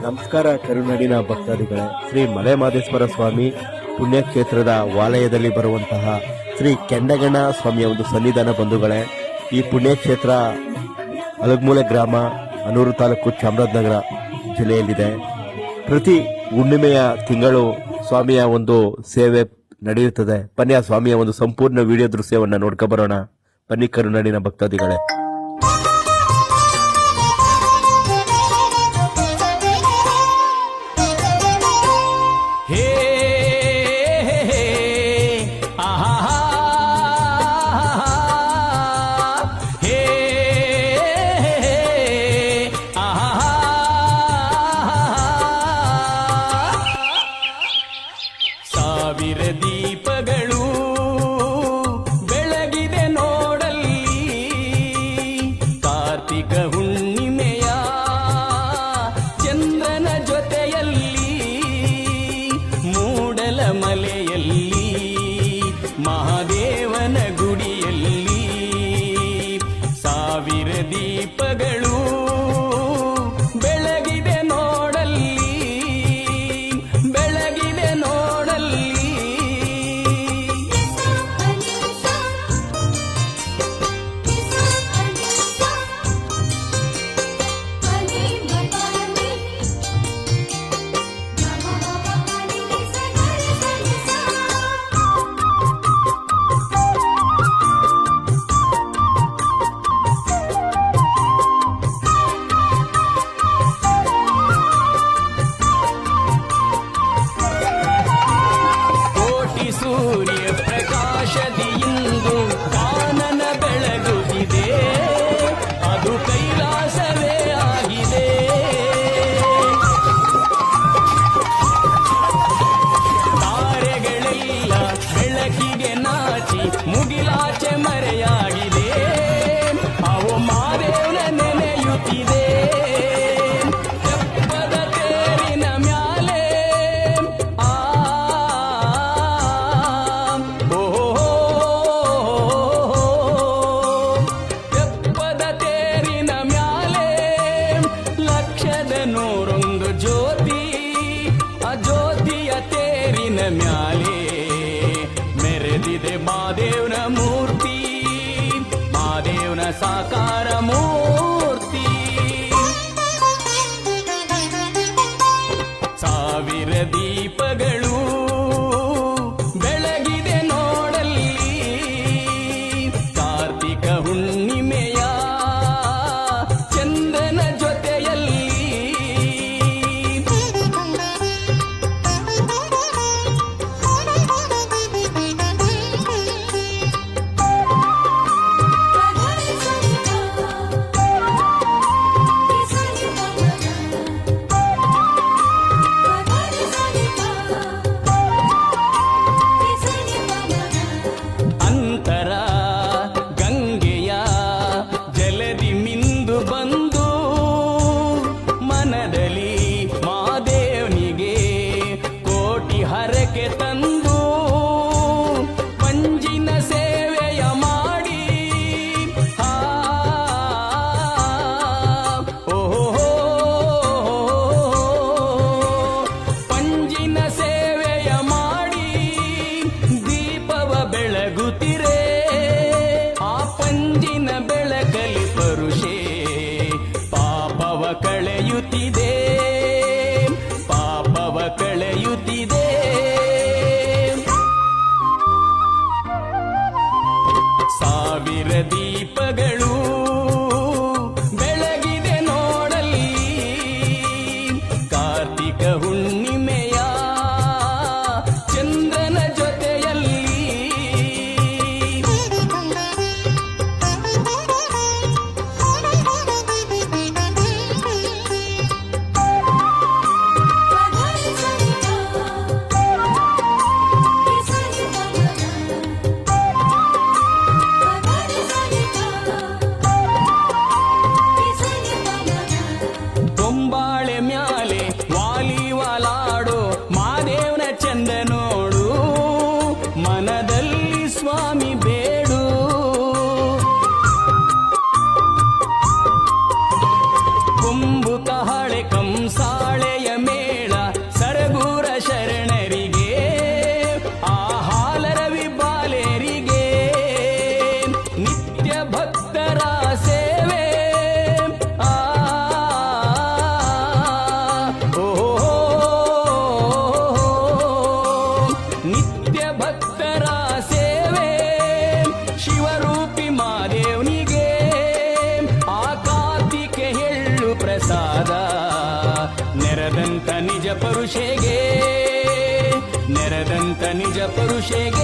ನಮಸ್ಕಾರ ಕರುನಾಡಿನ ಭಕ್ತಾದಿಗಳೇ. ಶ್ರೀ ಮಲೆಮಹದೇಶ್ವರ ಸ್ವಾಮಿ ಪುಣ್ಯಕ್ಷೇತ್ರದ ವಲಯದಲ್ಲಿ ಬರುವಂತಹ ಶ್ರೀ ಕೆಂಡಗಣ ಸ್ವಾಮಿಯ ಒಂದು ಸನ್ನಿಧಾನ ಬಂಧುಗಳೇ. ಈ ಪುಣ್ಯಕ್ಷೇತ್ರ ಅಲಗಮೂಲೆ ಗ್ರಾಮ, ಅನೂರು ತಾಲೂಕು, ಚಾಮರಾಜನಗರ ಜಿಲ್ಲೆಯಲ್ಲಿದೆ. ಪ್ರತಿ ಹುಣ್ಣಿಮೆಯ ತಿಂಗಳು ಸ್ವಾಮಿಯ ಒಂದು ಸೇವೆ ನಡೆಯುತ್ತದೆ. ಬನ್ನಿ ಆ ಸ್ವಾಮಿಯ ಒಂದು ಸಂಪೂರ್ಣ ವಿಡಿಯೋ ದೃಶ್ಯವನ್ನ ನೋಡ್ಕೊಬರೋಣ. ಬನ್ನಿ ಕರುನಾಡಿನ ಭಕ್ತಾದಿಗಳೇ. ಸಾವಿರ ದೀಪಗಳು ಬೆಳಗಿದೆ ನೋಡಲ್ಲಿ, ಕಾರ್ತಿಕ ಹುಣ್ಣಿಮೆಯ ಚಂದ್ರನ ಜೊತೆಯಲ್ಲಿ, ಮೂಡಲ ಮಲೆಯಲ್ಲಿ ಮಹಾದೇವನ ಗುಡಿಯಲ್ಲಿ ಸಾವಿರ ದೀಪಗಳು ಬೆಳಗಿದೆ ನೋಡಲ್ಲಿ, ಬೆಳಗಿದೆ ನೋಡಲ್ಲಿ. ಸೂರ್ಯ ಪ್ರಕಾಶದಿಂದು ಕಾನನ ಬೆಳಗುತ್ತಿದೆ, ಅದು ಕೈಲಾಸವೇ ಆಗಿದೆ. ತಾರೆಗಳೆಲ್ಲ ಬೆಳಕಿಗೆ ನಾಚಿ ಮುಗಿಲಾಚೆ ಮರೆಯಾಗಿದೆ, ಅವು ಮಾದೇವನ ನೆನೆಯುತ್ತಿದೆ. ತೆಪ್ಪದ ತೇರಿನ ಮ್ಯಾಲೆ ತೆಪ್ಪದ ತೇರಿನ ಮ್ಯಾಲೆ ಲಕ್ಷದ ನೂರೊಂದು ಜ್ಯೋತಿ, ಆ ಜ್ಯೋತಿಯ ತೇರಿನ ಮ್ಯಾಲೆ ಮೆರೆದಿದೆ ಮಾದೇವನ ಮೂರ್ತಿ, ಮಾದೇವನ ಸಾಕಾರ ಮೂರ್ತಿ. ಸಾವಿರ ದೀಪಗಳು ಬೆಳಗಿದೆ ನೋಡಲ್ಲಿ, ಕಾರ್ತಿಕ ಹುಣ್ಣಿಮೆಯ ಚಂದ್ರನ ಜೊತೆಯಲ್ಲಿ. ಪ್ರಸಾದ ನೆರೆದಂತ ನಿಜ ಪರುಷೆಗೆ